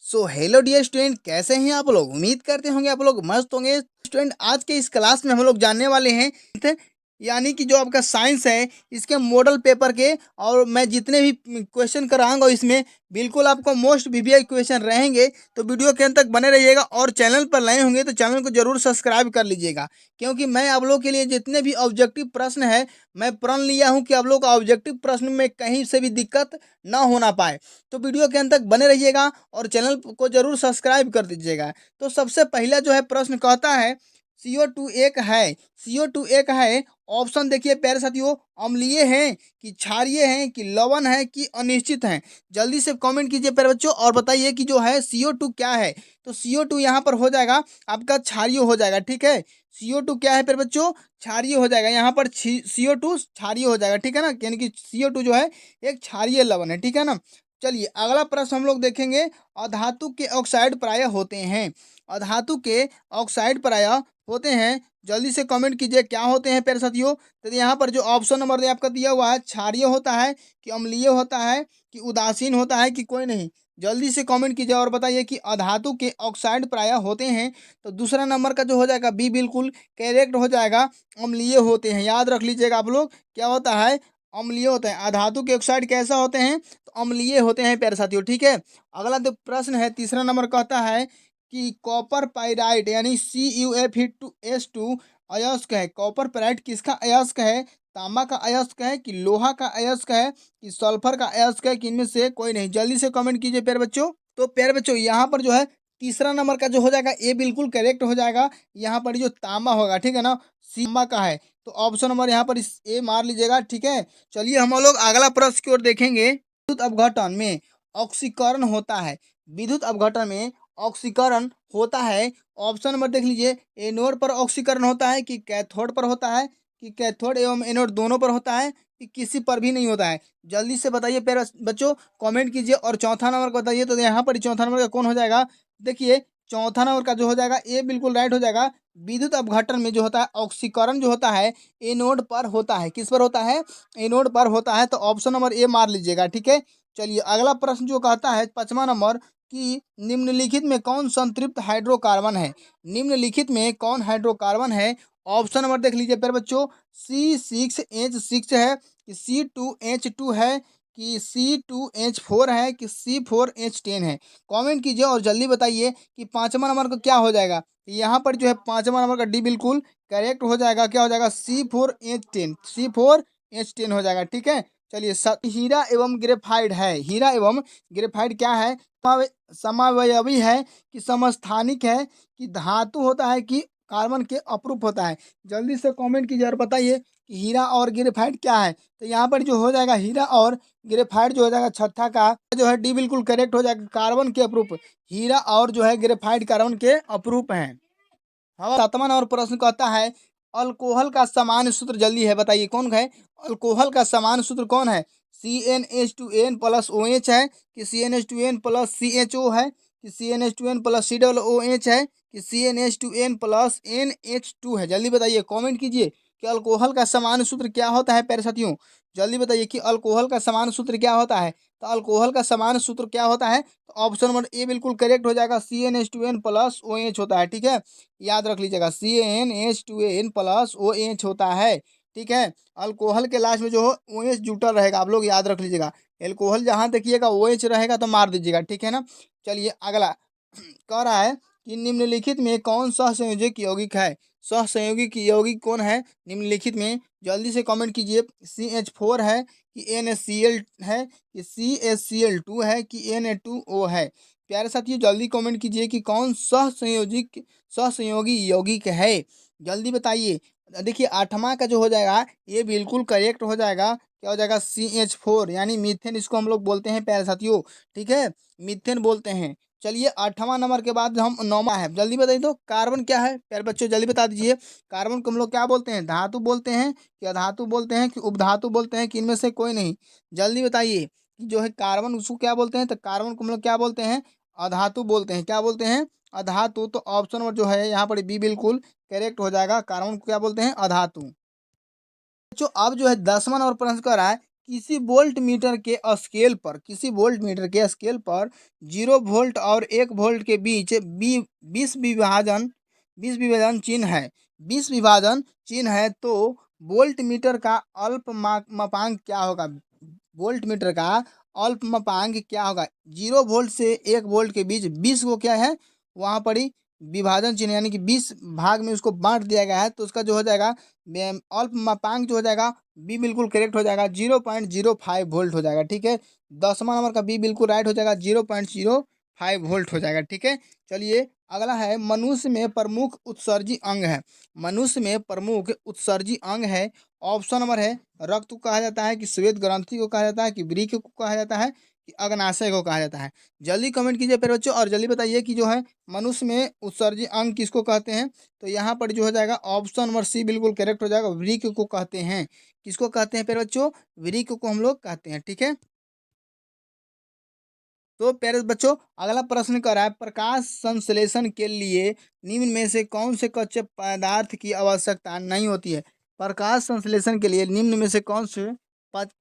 So hello dear student, कैसे हैं आप लोग। उम्मीद करते होंगे आप लोग मस्त होंगे। स्टूडेंट, आज के इस क्लास में हम लोग जानने वाले हैं यानी कि जो आपका साइंस है इसके मॉडल पेपर के। और मैं जितने भी क्वेश्चन कराऊंगा इसमें बिल्कुल आपको मोस्ट वीवीआई क्वेश्चन रहेंगे। तो वीडियो के अंत तक बने रहिएगा और चैनल पर नए होंगे तो चैनल को जरूर सब्सक्राइब कर लीजिएगा, क्योंकि मैं आप लोग के लिए जितने भी ऑब्जेक्टिव प्रश्न है मैं प्रण लिया हूं कि आप लोग का ऑब्जेक्टिव प्रश्न में कहीं से भी दिक्कत ना होना पाए। तो वीडियो के अंत तक बने रहिएगा और चैनल को जरूर सब्सक्राइब कर दीजिएगा। तो सबसे पहला जो है प्रश्न कहता है CO2 एक है। CO2 एक है। ऑप्शन देखिए प्यारे साथियों, अम्लीय है कि क्षारीय है कि लवण है कि अनिश्चित है। जल्दी से कमेंट कीजिए प्यारे बच्चों और बताइए कि जो है CO2 क्या है। तो CO2 यहाँ पर हो जाएगा आपका क्षारीय हो जाएगा। ठीक है, CO2 क्या है प्यारे बच्चों, क्षारीय हो जाएगा। यहाँ पर CO2 क्षारीय हो जाएगा। ठीक है ना, यानी कि CO2 जो है एक क्षारीय लवण है। ठीक है ना। चलिए अगला प्रश्न हम लोग देखेंगे। अधातु के ऑक्साइड प्रायः होते हैं। अधातु के ऑक्साइड प्रायः होते हैं। जल्दी से कमेंट कीजिए क्या होते हैं प्यारे साथियों। तो यहाँ पर जो ऑप्शन नंबर आपका दिया हुआ है, क्षारीय होता है कि अम्लीय होता है कि उदासीन होता है कि कोई नहीं। जल्दी से कमेंट कीजिए और बताइए कि अधातु के ऑक्साइड प्रायः होते हैं। तो दूसरा नंबर का जो हो जाएगा बी बिल्कुल करेक्ट हो जाएगा, अम्लीय होते हैं। याद रख लीजिएगा आप लोग, क्या होता है, अम्लीय होते हैं। अधातु के ऑक्साइड कैसा होते हैं, तो अम्लीय होते हैं प्यारे साथियों। ठीक है, अगला जो प्रश्न है तीसरा नंबर कहता है कि कॉपर पाइराइट यानी CuF2S2 अयस्क है। कॉपर पाइराइट किसका अयस्क है, तांबा का अयस्क है कि लोहा का अयस्क है कि सल्फर का अयस्क है कि इनमें से कोई नहीं। जल्दी से कमेंट कीजिए प्यारे बच्चों। तो प्यारे बच्चों यहाँ पर जो है तीसरा नंबर का जो हो जाएगा ए बिल्कुल करेक्ट हो जाएगा। यहाँ पर जो तांबा होगा, ठीक है ना, तांबा का है। तो ऑप्शन नंबर यहाँ पर इस ए मार लीजिएगा। ठीक है, चलिए हम लोग अगला प्रश्न की ओर देखेंगे। विद्युत अपघटन में ऑक्सीकरण होता है। विद्युत अपघटन में ऑक्सीकरण होता है। ऑप्शन नंबर देख लीजिए, एनोड पर ऑक्सीकरण होता है कि कैथोड पर होता है कि कैथोड एवं एनोड दोनों पर होता है कि किसी पर भी नहीं होता है। जल्दी से बताइए प्यारे बच्चों, कमेंट कीजिए और चौथा नंबर को बताइए। तो यहाँ पर चौथा नंबर का कौन हो जाएगा, देखिए चौथा नंबर का जो हो जाएगा ए बिल्कुल राइट हो जाएगा। विद्युत अपघटन में जो होता है ऑक्सीकरण जो होता है एनोड पर होता है। किस पर होता है, एनोड पर होता है। तो ऑप्शन नंबर ए मार लीजिएगा। ठीक है, चलिए अगला प्रश्न जो कहता है पांचवा नंबर कि निम्नलिखित में कौन संतृप्त हाइड्रोकार्बन है। निम्नलिखित में कौन हाइड्रोकार्बन है। ऑप्शन नंबर देख लीजिए प्यारे बच्चों, C6H6 है कि C2H2 है कि C2H4 है कि C4H10 है। कमेंट कीजिए और जल्दी बताइए कि पांचवा नंबर का क्या हो जाएगा। यहाँ पर जो है पांचवा नंबर का डी बिल्कुल करेक्ट हो जाएगा। क्या हो जाएगा, C4H10, C4H10 हो जाएगा। ठीक है, चलिए हीरा एवं ग्रेफाइट है। हीरा एवं ग्रेफाइट क्या है, समावयवी है कि समस्थानिक है कि धातु होता है कि कार्बन के अपरूप होता है। जल्दी से कमेंट कीजिए और बताइए कि हीरा और ग्रेफाइट क्या है। तो यहाँ पर जो हो जाएगा हीरा और ग्रेफाइट जो हो जाएगा छठा का जो है डी बिल्कुल करेक्ट हो जाएगा, कार्बन के अपरूप। हीरा और जो है ग्रेफाइट कार्बन के अपरूप हैं। हाँ, सातवां और प्रश्न कहता है अल्कोहल का समान सूत्र जल्दी है बताइए कौन है। अल्कोहल का समान सूत्र कौन है, CnH2n+OH है कि CnH2n+CHO है कि CnH2n+COOH है कि CnH2n+NH2 है। जल्दी बताइए, कमेंट कीजिए कि अल्कोहल का समान सूत्र क्या होता है प्यारे साथियों। जल्दी बताइए कि अल्कोहल का समान सूत्र क्या होता है। तो अल्कोहल का समान सूत्र क्या होता है, तो ऑप्शन नंबर ए बिल्कुल करेक्ट हो जाएगा, CnH2n+OH होता है। ठीक है, याद रख लीजिएगा CnH2n+OH होता है। ठीक है, अल्कोहल के लास्ट में जो हो OH जुटल रहेगा, आप लोग याद रख लीजिएगा। एल्कोहल जहाँ देखिएगा OH रहेगा तो मार दीजिएगा। ठीक है ना, चलिए अगला कह रहा है कि निम्नलिखित में कौन सहसंयोजक यौगिक है। सहसंयोगिक यौगिक कौन है निम्नलिखित में, जल्दी से कमेंट कीजिए। CH4 है कि NaCl है कि CaCl2 है कि Na2O है। प्यारे साथियों जल्दी कमेंट कीजिए कि कौन सहसंयोगी यौगिक है। जल्दी बताइए। देखिए आठवां का जो हो जाएगा ये बिल्कुल करेक्ट हो जाएगा। क्या हो जाएगा, CH4 यानी मीथेन, इसको हम लोग बोलते हैं प्यारे साथियों। ठीक है, मीथेन बोलते हैं। चलिए आठवां नंबर के बाद हम नौवा है, जल्दी बताइए तो कार्बन क्या है प्यारे बच्चों, जल्दी बता दीजिए। कार्बन को हम लोग क्या बोलते हैं, धातु बोलते हैं कि अधातु बोलते हैं कि उपधातु बोलते हैं कि इनमें से कोई नहीं। जल्दी बताइए कि जो है कार्बन उसको क्या बोलते हैं। तो कार्बन को हम लोग क्या बोलते हैं, अधातु बोलते हैं। क्या बोलते हैं, अधातु। तो ऑप्शन नंबर जो है यहाँ पर बी बिल्कुल करेक्ट हो जाएगा, कार्बन को क्या बोलते हैं, अधातु। बच्चों अब जो है 10वां नंबर प्रश्न कर रहा है किसी वोल्ट मीटर के स्केल पर, किसी वोल्ट मीटर के स्केल पर 0 वोल्ट और 1 वोल्ट के बीच 20 विभाजन चिन्ह है, 20 विभाजन चिन्ह है, तो वोल्ट मीटर का मापांक क्या होगा? वोल्ट मीटर का मापांक क्या होगा? 0 वोल्ट से 1 वोल्ट के बीच 20 को क्या है, वहां पर ही विभाजन चिन्ह यानी कि 20 भाग में उसको बांट दिया गया है, तो उसका जो हो जाएगा मापांक जो हो जाएगा बी बिल्कुल करेक्ट हो जाएगा, 0.05 वोल्ट हो जाएगा। ठीक है, 10वां नंबर का बी बिल्कुल राइट हो जाएगा, 0.05 वोल्ट हो जाएगा। ठीक है, चलिए अगला है, मनुष्य में प्रमुख उत्सर्जी अंग है। मनुष्य में प्रमुख उत्सर्जी अंग है। ऑप्शन नंबर है, रक्त को कहा जाता है, कि श्वेत ग्रंथि को कहा जाता है, कि वृक्क को कहा जाता है, कि अग्नाशय को कहा जाता है। जल्दी कमेंट कीजिए प्यारे बच्चों, और जल्दी बताइए कि जो है मनुष्य में उत्सर्जी अंग किसको कहते हैं? तो यहाँ पर जो हो जाएगा ऑप्शन नंबर सी बिल्कुल करेक्ट हो जाएगा, वृक्क को कहते हैं। किसको कहते हैं प्यारे बच्चों? वृक्क को हम लोग कहते हैं। ठीक है, तो प्यारे बच्चों अगला प्रश्न कर रहा है, प्रकाश संश्लेषण के लिए निम्न में से कौन से कच्चे पदार्थ की आवश्यकता नहीं होती है? प्रकाश संश्लेषण के लिए निम्न में से कौन से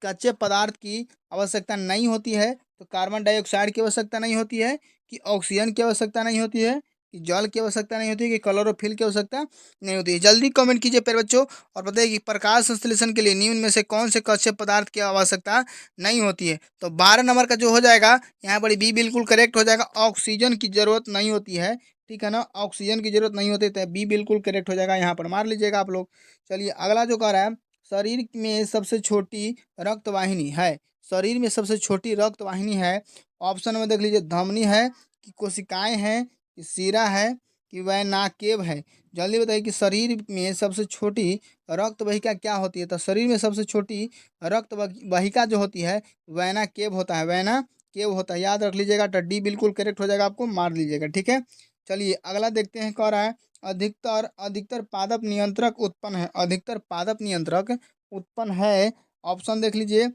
कच्चे पदार्थ की आवश्यकता नहीं होती है? तो कार्बन डाइऑक्साइड की आवश्यकता नहीं होती है, कि ऑक्सीजन की आवश्यकता नहीं होती है, कि जल की आवश्यकता नहीं होती है, कि क्लोरोफिल की आवश्यकता नहीं होती है। जल्दी कमेंट कीजिए प्यारे बच्चों, और बताइए कि प्रकाश संश्लेषण के लिए निम्न में से कौन से कच्चे पदार्थ की आवश्यकता नहीं होती है? तो 12 नंबर का जो हो जाएगा यहाँ पर बी बिल्कुल करेक्ट हो जाएगा, ऑक्सीजन की जरूरत नहीं होती है। ठीक है ना, ऑक्सीजन की जरूरत नहीं होती है, तो बी बिल्कुल करेक्ट हो जाएगा, यहाँ पर मार लीजिएगा आप लोग। चलिए अगला जो कह रहा है, शरीर में सबसे छोटी रक्त वाहिनी है। शरीर में सबसे छोटी रक्त वाहिनी है। ऑप्शन में देख लीजिए, धमनी है, कि कोशिकाएं हैं, कि सीरा है, कि वैनाकेव है। जल्दी बताइए कि शरीर में सबसे छोटी रक्त वाहिका क्या होती है? तो शरीर में सबसे छोटी रक्त वाहिका जो होती है वैनाकेव होता है, वैनाकेव होता है, याद रख लीजिएगा। तो डी बिल्कुल करेक्ट हो जाएगा, आपको मार लीजिएगा। ठीक है, चलिए अगला देखते हैं, कह रहा है, अधिकतर अधिकतर पादप नियंत्रक उत्पन्न है। अधिकतर पादप नियंत्रक उत्पन्न है। ऑप्शन देख लीजिए,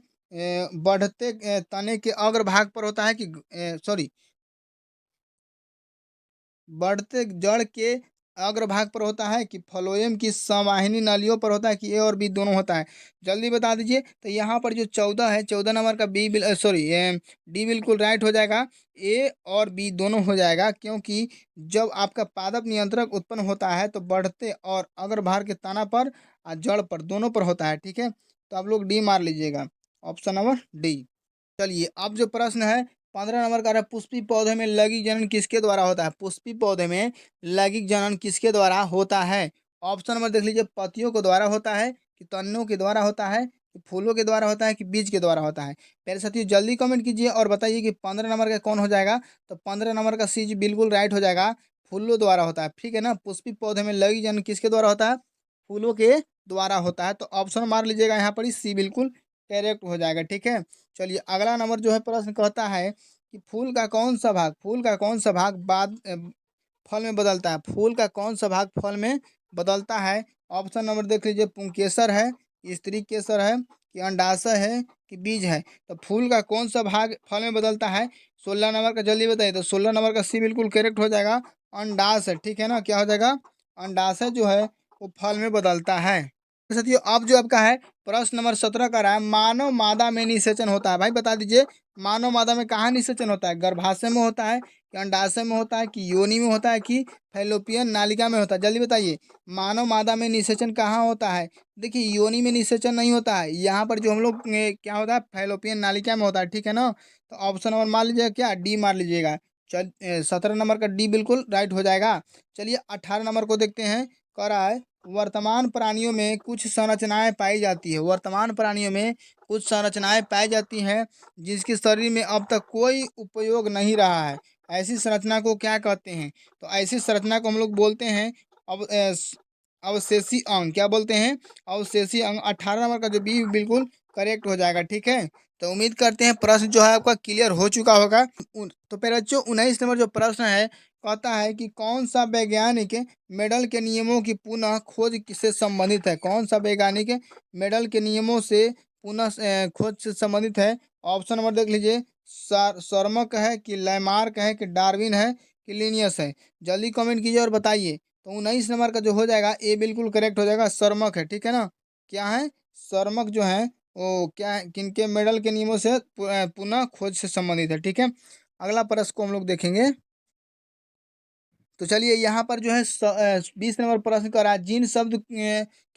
बढ़ते तने के अग्रभाग पर होता है, कि सॉरी, बढ़ते जड़ के अग्रभाग पर होता है, कि फ्लोएम की संवाहिनी नालियों पर होता है, कि ए और बी दोनों होता है? जल्दी बता दीजिए। तो यहाँ पर जो 14 है, 14 नंबर का बी सॉरी डी बिल्कुल राइट हो जाएगा, ए और बी दोनों हो जाएगा, क्योंकि जब आपका पादप नियंत्रक उत्पन्न होता है तो बढ़ते और अग्रभाग के तना पर और जड़ पर दोनों पर होता है। ठीक है, तो आप लोग डी मार लीजिएगा, ऑप्शन नंबर डी। चलिए अब जो प्रश्न है, 15 नंबर का है, पुष्पी पौधे में लैंगिक जनन किसके द्वारा होता है? पुष्पी पौधे में लैंगिक जनन किसके द्वारा होता है? ऑप्शन नंबर देख लीजिए, पतियों के द्वारा होता है, कि तनों के द्वारा होता है, कि फूलों के द्वारा होता है, कि बीज के द्वारा होता है? मेरे साथियों जल्दी कमेंट कीजिए और बताइए कि 15 नंबर का कौन हो जाएगा? तो 15 नंबर का सी बिल्कुल राइट हो जाएगा, फूलों द्वारा होता है। ठीक है ना, पुष्पी पौधे में लैंगिक जनन किसके द्वारा होता है? फूलों के द्वारा होता है, तो ऑप्शन मार लीजिएगा, यहाँ पर ही सी बिल्कुल करेक्ट हो जाएगा। ठीक है, चलिए अगला नंबर जो है, प्रश्न कहता है कि फूल का कौन सा भाग फल में बदलता है? फूल का कौन सा भाग फल में बदलता है? ऑप्शन नंबर देख लीजिए, पुंकेसर है, स्त्री केसर है, कि अंडाशय है, कि बीज है? तो फूल का कौन सा भाग फल में बदलता है? 16 नंबर का जल्दी बताइए। तो 16 नंबर का सी बिल्कुल करेक्ट हो जाएगा, अंडाशय। ठीक है ना, क्या हो जाएगा? अंडाशय जो है वो फल में बदलता है। तो साथियों अब जो आपका है, प्रश्न नंबर 17 का रहा है, मानव मादा में निषेचन होता है। भाई बता दीजिए, मानव मादा में कहाँ निषेचन होता है? गर्भाशय में होता है, कि अंडाशय में होता है, कि योनि में होता है, कि फैलोपियन नालिका में होता है? जल्दी बताइए, मानव मादा में निषेचन कहाँ होता है? देखिए, योनि में निषेचन नहीं होता है, यहाँ पर जो हम लोग क्या होता है, फैलोपियन नालिका में होता है। ठीक है ना, तो ऑप्शन नंबर मार लीजिएगा, क्या डी मार लीजिएगा। 17 नंबर का डी बिल्कुल राइट हो जाएगा। चलिए 18 नंबर को देखते हैं, कह रहा है, वर्तमान प्राणियों में कुछ संरचनाएं पाई जाती है। वर्तमान प्राणियों में कुछ संरचनाएं पाई जाती हैं जिसके शरीर में अब तक कोई उपयोग नहीं रहा है। ऐसी संरचना को क्या कहते हैं? तो ऐसी संरचना को हम लोग बोलते हैं अब अवशेषी अंग। क्या बोलते हैं? अवशेषी अंग। 18 नंबर का जो बी बिल्कुल करेक्ट हो जाएगा। ठीक है, तो उम्मीद करते हैं प्रश्न जो है आपका क्लियर हो चुका होगा। तो फिर बच्चों 19 नंबर जो प्रश्न है, कहता है कि कौन सा वैज्ञानिक मेडल के नियमों की पुनः खोज से संबंधित है? कौन सा वैज्ञानिक मेडल के नियमों से पुनः खोज से संबंधित है? ऑप्शन नंबर देख लीजिए, सर्मक है, कि लैमार्क है, कि डार्विन है, कि लिनियस है? जल्दी कमेंट कीजिए और बताइए। तो 19 नंबर का जो हो जाएगा, ए बिल्कुल करेक्ट हो जाएगा, सर्मक है। ठीक है ना, क्या है? सर्मक जो है ओ क्या है, किनके मेडल के नियमों से पुनः खोज से संबंधित है, ठीक है। अगला प्रश्न को हम लोग देखेंगे। तो चलिए यहाँ पर जो है 20 नंबर प्रश्न कर रहा है, जिन शब्द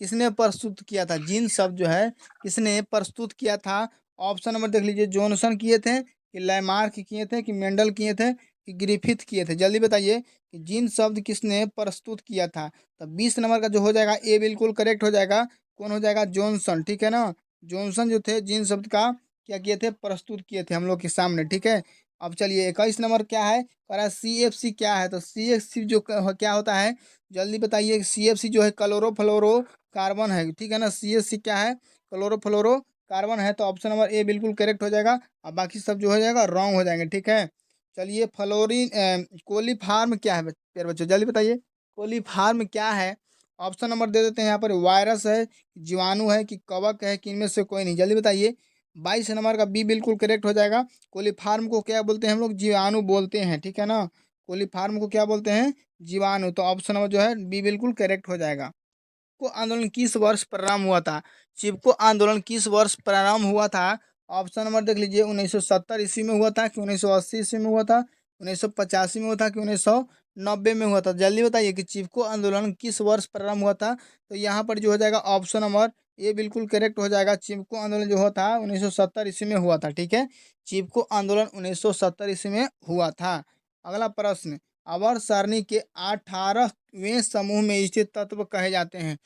किसने प्रस्तुत किया था, जिन शब्द जो है किसने प्रस्तुत किया था। ऑप्शन नंबर देख लीजिए, जॉनसन किए थे, कि लैमार्क किए थे, कि मेंडल किए थे, कि ग्रिफिथ किए थे। जल्दी बताइए कि जिन शब्द किसने प्रस्तुत किया था। तो 20 नंबर का जो हो जाएगा ए बिल्कुल करेक्ट हो जाएगा। कौन हो जाएगा, जॉनसन, ठीक है ना। जॉनसन जो थे जिन शब्द का क्या किए थे, प्रस्तुत किए थे हम लोग के सामने, ठीक है। अब चलिए 21 नंबर क्या है, कह रहा है CFC क्या है। तो CFC जो क्या होता है, जल्दी बताइए। CFC जो है क्लोरोफ्लोरो कार्बन है, ठीक है ना। CFC क्या है, क्लोरोफ्लोरो कार्बन है। तो ऑप्शन नंबर ए बिल्कुल करेक्ट हो जाएगा, और बाकी सब जो हो जाएगा रॉन्ग हो जाएंगे, ठीक है। चलिए फ्लोरीन कोलीफार्म क्या है प्यारे बच्चों, जल्दी बताइए। कोलीफार्म क्या है। ऑप्शन नंबर दे देते हैं यहाँ पर, वायरस है, जीवाणु है, कि कवक है, कि इनमें से कोई नहीं। जल्दी बताइए। 22 नंबर का बी बिल्कुल करेक्ट हो जाएगा। कोलीफार्म को क्या बोलते हैं हम लोग, जीवाणु बोलते हैं, ठीक है ना। कोलीफार्म को क्या बोलते हैं, जीवाणु। तो ऑप्शन नंबर जो है बी बिल्कुल करेक्ट हो जाएगा। को आंदोलन किस वर्ष प्रारंभ हुआ था, चिपको आंदोलन किस वर्ष प्रारंभ हुआ था। ऑप्शन नंबर देख लीजिए, 1970 ईस्वी में हुआ था, कि 1980 ईस्वी में हुआ था, 1985 में हुआ था, कि 1990 में हुआ था। जल्दी बताइए कि चिपको आंदोलन किस वर्ष प्रारंभ हुआ था। तो यहाँ पर जो हो जाएगा ऑप्शन नंबर ये बिल्कुल करेक्ट हो जाएगा। चिपको आंदोलन जो हुआ था 1970 ईस्वी में हुआ था, ठीक है। चिपको आंदोलन 1970 ईस्वी में हुआ था। अगला प्रश्न, आवर्त सारणी के 18वें समूह में स्थित तत्व कहे जाते हैं।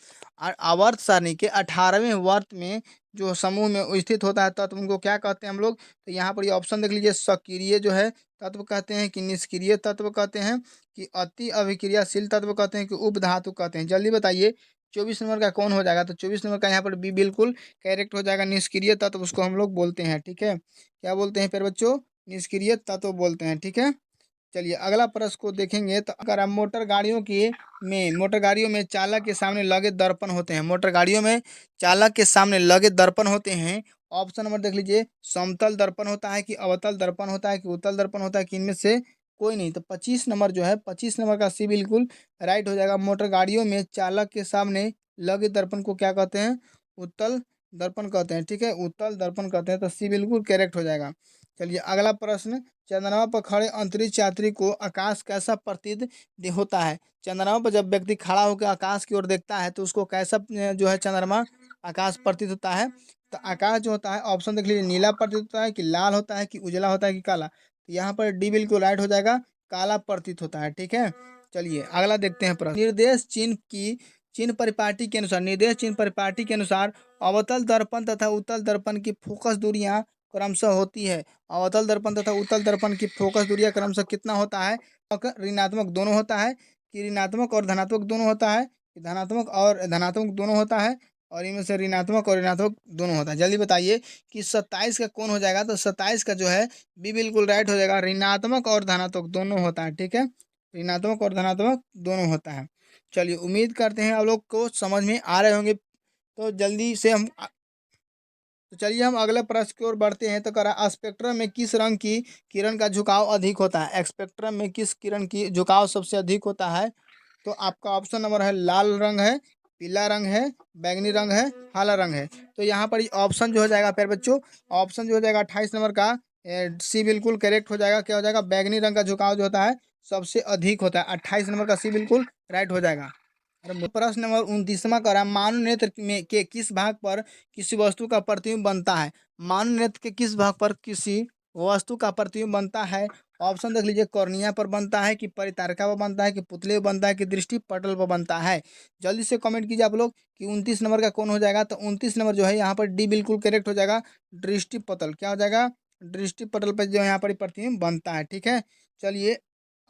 और आवर्त सारणी के 18वें वर्त में जो समूह में स्थित होता है तत्व, उनको क्या कहते हैं हम लोग। तो यहाँ पर ये ऑप्शन देख लीजिए, सक्रिय जो है तत्व कहते हैं, कि निष्क्रिय तत्व कहते हैं, कि अति अभिक्रियाशील तत्व कहते हैं, कि उपधातु कहते हैं। जल्दी बताइए 24 नंबर का कौन हो जाएगा। तो 24 नंबर का यहाँ पर बी बिल्कुल करेक्ट हो जाएगा। निष्क्रिय तत्व उसको हम लोग बोलते हैं, ठीक है। क्या बोलते हैं फिर बच्चों, निष्क्रिय तत्व बोलते हैं, ठीक है। चलिए अगला प्रश्न को देखेंगे। तो अगर आप मोटर गाड़ियों में चालक के सामने लगे दर्पण होते हैं, मोटर गाड़ियों में चालक के सामने लगे दर्पण होते हैं। ऑप्शन नंबर देख लीजिए, समतल दर्पण होता है, कि अवतल दर्पण होता है, कि उत्तल दर्पण होता है, कि इनमें से कोई नहीं। तो 25 नंबर जो है, 25 नंबर का सी बिल्कुल राइट हो जाएगा। मोटर गाड़ियों में चालक के सामने लगे दर्पण को क्या कहते हैं, उत्तल दर्पण कहते हैं, ठीक है। उत्तल दर्पण कहते हैं, तो सी बिल्कुल करेक्ट हो जाएगा। चलिए अगला प्रश्न, चंद्रमा पर खड़े अंतरिक्ष यात्री को आकाश कैसा प्रतीत होता है। चंद्रमा पर जब व्यक्ति खड़ा होकर आकाश की ओर देखता है तो उसको कैसा जो है चंद्रमा आकाश प्रतीत होता है। तो आकाश जो होता है, ऑप्शन देख लीजिए, नीला प्रतीत होता है, कि लाल होता है, कि उजला होता है, कि काला। तो यहाँ पर डी बिल्कुल राइट हो जाएगा, काला प्रतीत होता है, ठीक है। चलिए अगला देखते हैं प्रश्न, निर्देश चिन्ह की चिन्ह परिपाटी के अनुसार, निर्देश चिन्ह परिपाटी के अनुसार अवतल दर्पण तथा उत्तल दर्पण की फोकस दूरियां क्रमशः होती है। अवतल दर्पण तथा उत्तल दर्पण की फोकस दूरियां क्रमशः कितना होता है, ऋणात्मक दोनों होता है, कि ऋणात्मक और धनात्मक दोनों होता है, कि धनात्मक और धनात्मक दोनों होता है, और इनमें से ऋणात्मक और ऋणात्मक दोनों होता है। जल्दी बताइए कि 27 का कौन हो जाएगा। तो 27 का जो है बी बिल्कुल राइट हो जाएगा। ऋणात्मक और धनात्मक दोनों होता है, ठीक है। ऋणात्मक और धनात्मक दोनों होता है। चलिए उम्मीद करते हैं आप लोग को समझ में आ रहे होंगे। तो जल्दी से हम तो चलिए हम अगले प्रश्न की ओर बढ़ते हैं। तो करा स्पेक्ट्रम में किस रंग की किरण का झुकाव अधिक होता है। स्पेक्ट्रम में किस किरण की झुकाव सबसे अधिक होता है। तो आपका ऑप्शन नंबर है, लाल रंग है, पीला रंग है, बैंगनी रंग है, हरा रंग है। तो यहाँ पर ऑप्शन जो हो जाएगा प्यारे बच्चों, ऑप्शन जो हो जाएगा 28 नंबर का सी बिल्कुल करेक्ट हो जाएगा। क्या हो जाएगा, बैंगनी रंग का झुकाव जो होता है सबसे अधिक होता है। 28 नंबर का सी बिल्कुल राइट हो जाएगा। प्रश्न नंबर 29वां करा, मानव नेत्र में के किस भाग पर किसी वस्तु का प्रतिबिंब बनता है। मानव नेत्र के किस भाग पर किसी वस्तु का प्रतिबिंब बनता है। ऑप्शन देख लीजिए, कॉर्निया पर बनता है, कि परितारिका पर बनता है, कि पुतले पर बनता है, कि दृष्टि पटल पर बनता है। जल्दी से कमेंट कीजिए आप लोग कि 29 नंबर का कौन हो जाएगा। तो 29 नंबर जो है यहाँ पर डी बिल्कुल करेक्ट हो जाएगा। दृष्टि पटल क्या हो जाएगा, दृष्टि पटल पर जो यहाँ पर प्रतिबिंब बनता है, ठीक है। चलिए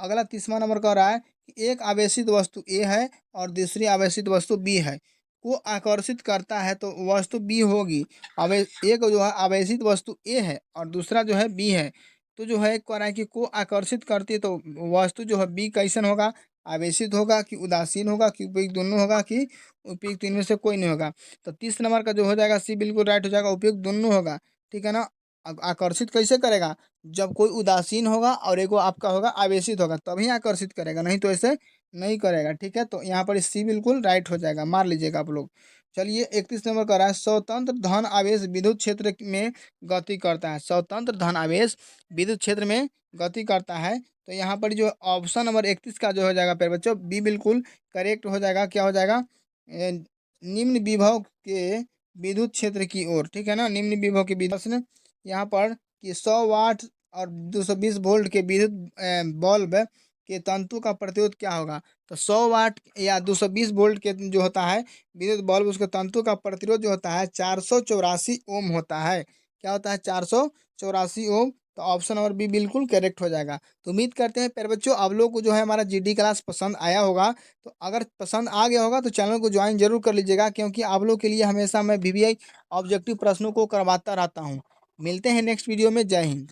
अगला 30वां नंबर कह रहा है कि एक आवेशित वस्तु ए है और दूसरी आवेशित वस्तु बी है, को आकर्षित करता है तो वस्तु बी होगी। अवे एक जो है आवेशित वस्तु ए है और दूसरा जो है बी है। तो जो है कह रहा है कि को आकर्षित करती है तो वस्तु जो है बी कैसन होगा, आवेशित होगा, कि उदासीन होगा, कि उपयुक्त दोनों होगा, कि उपयुक्त इनमें से कोई नहीं होगा। तो 30 नंबर का जो हो जाएगा सी बिल्कुल राइट हो जाएगा, उपयुक्त दोनों होगा, ठीक है ना। आकर्षित कैसे करेगा, जब कोई उदासीन होगा और एगो आपका होगा आवेशित होगा तभी आकर्षित करेगा, नहीं तो ऐसे नहीं करेगा, ठीक है। तो यहाँ पर सी बिल्कुल राइट हो जाएगा, मार लीजिएगा आप लोग। चलिए 31 नंबर कह रहा है, स्वतंत्र धन आवेश विद्युत क्षेत्र में गति करता है। स्वतंत्र धन आवेश विद्युत क्षेत्र में गति करता है। तो यहाँ पर जो ऑप्शन नंबर 31 का जो हो जाएगा प्यारे बच्चों, बी बिल्कुल करेक्ट हो जाएगा। क्या हो जाएगा? निम्न विभव के विद्युत क्षेत्र की ओर, ठीक है ना, निम्न विभव के विद्युत प्रश्न यहाँ पर कि 100 वाट और 220 वोल्ट के विद्युत बल्ब के तंतु का प्रतिरोध क्या होगा? तो 100 वाट या 220 वोल्ट के जो होता है विद्युत बल्ब, उसके तंतु का प्रतिरोध जो होता है 484 ओम होता है। क्या होता है? 484 ओम। तो ऑप्शन नंबर बी बिल्कुल करेक्ट हो जाएगा। तो उम्मीद करते हैं प्यारे बच्चों आप लोग को जो है हमारा जीडी क्लास पसंद आया होगा। तो अगर पसंद आ गया होगा तो चैनल को ज्वाइन जरूर कर लीजिएगा, क्योंकि आप लोग के लिए हमेशा मैं वीवीआई ऑब्जेक्टिव प्रश्नों को करवाता रहता हूँ। मिलते हैं नेक्स्ट वीडियो में। जय हिंद।